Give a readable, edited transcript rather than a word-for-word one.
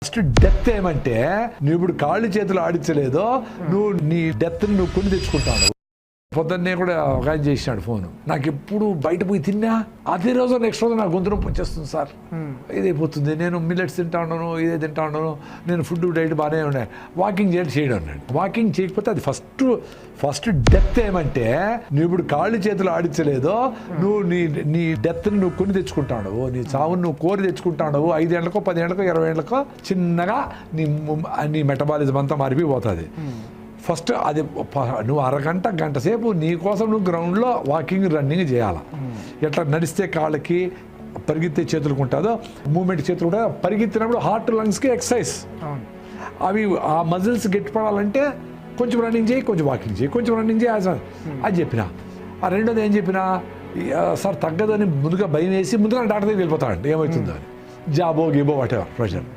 First death ఏమంటే నువ్వు ఇప్పుడు కాళ్ళు చేతులు ఆడించలేదో నువ్వు నీ డెత్ నువ్వు కొని తెచ్చుకుంటావు. పొద్దున్నే కూడా ఒక ఆయన చేసినాడు ఫోన్, నాకు ఎప్పుడు బయట పోయి తిన్నా అదే రోజు నెక్స్ట్ రోజు నాకు గొంతు నొప్పి వచ్చేస్తుంది సార్, ఇదైపోతుంది, నేను మిల్లెట్స్ తింటా ఉన్నాను, ఇదే తింటా ఉన్నాను, నేను ఫుడ్ డైట్ బాగానే ఉన్నాయి, వాకింగ్ చేయడం అన్నాడు. వాకింగ్ చేయకపోతే అది ఫస్ట్ డెత్ ఏమంటే నువ్వు ఇప్పుడు కాళ్ళు చేతులు ఆడించలేదో నువ్వు నీ డెత్ని నువ్వు కొని తెచ్చుకుంటాడు, నీ చావును నువ్వు కోరి తెచ్చుకుంటాడు. 5 ఏళ్లకో 10 ఏళ్లకో 20 ఏళ్లకో చిన్నగా నీ మెటబాలిజం అంతా మారిపోతుంది. ఫస్ట్ అది నువ్వు అరగంట గంట సేపు నీ కోసం నువ్వు గ్రౌండ్లో వాకింగ్ రన్నింగ్ చేయాలి. ఎట్లా నడిస్తే కాళ్ళకి పరిగెత్తే చేతులకు ఉంటుందో మూమెంట్ చేతులు కూడా పరిగెత్తినప్పుడు హార్ట్ లంగ్స్కి ఎక్సర్సైజ్. అవి ఆ మజిల్స్ గట్టిపడాలంటే కొంచెం రన్నింగ్ చేయి, కొంచెం వాకింగ్ చేయి, కొంచెం రన్నింగ్ చేయి అది చెప్పిన. ఆ రెండోది ఏం చెప్పినా, సార్ తగ్గదని ముందుగా భయం వేసి ముందుగా డాక్టర్ దగ్గరికి వెళ్ళిపోతాడు ఏమవుతుందో అని, జాబో గీబో వాటెవర్ ప్రెషర్.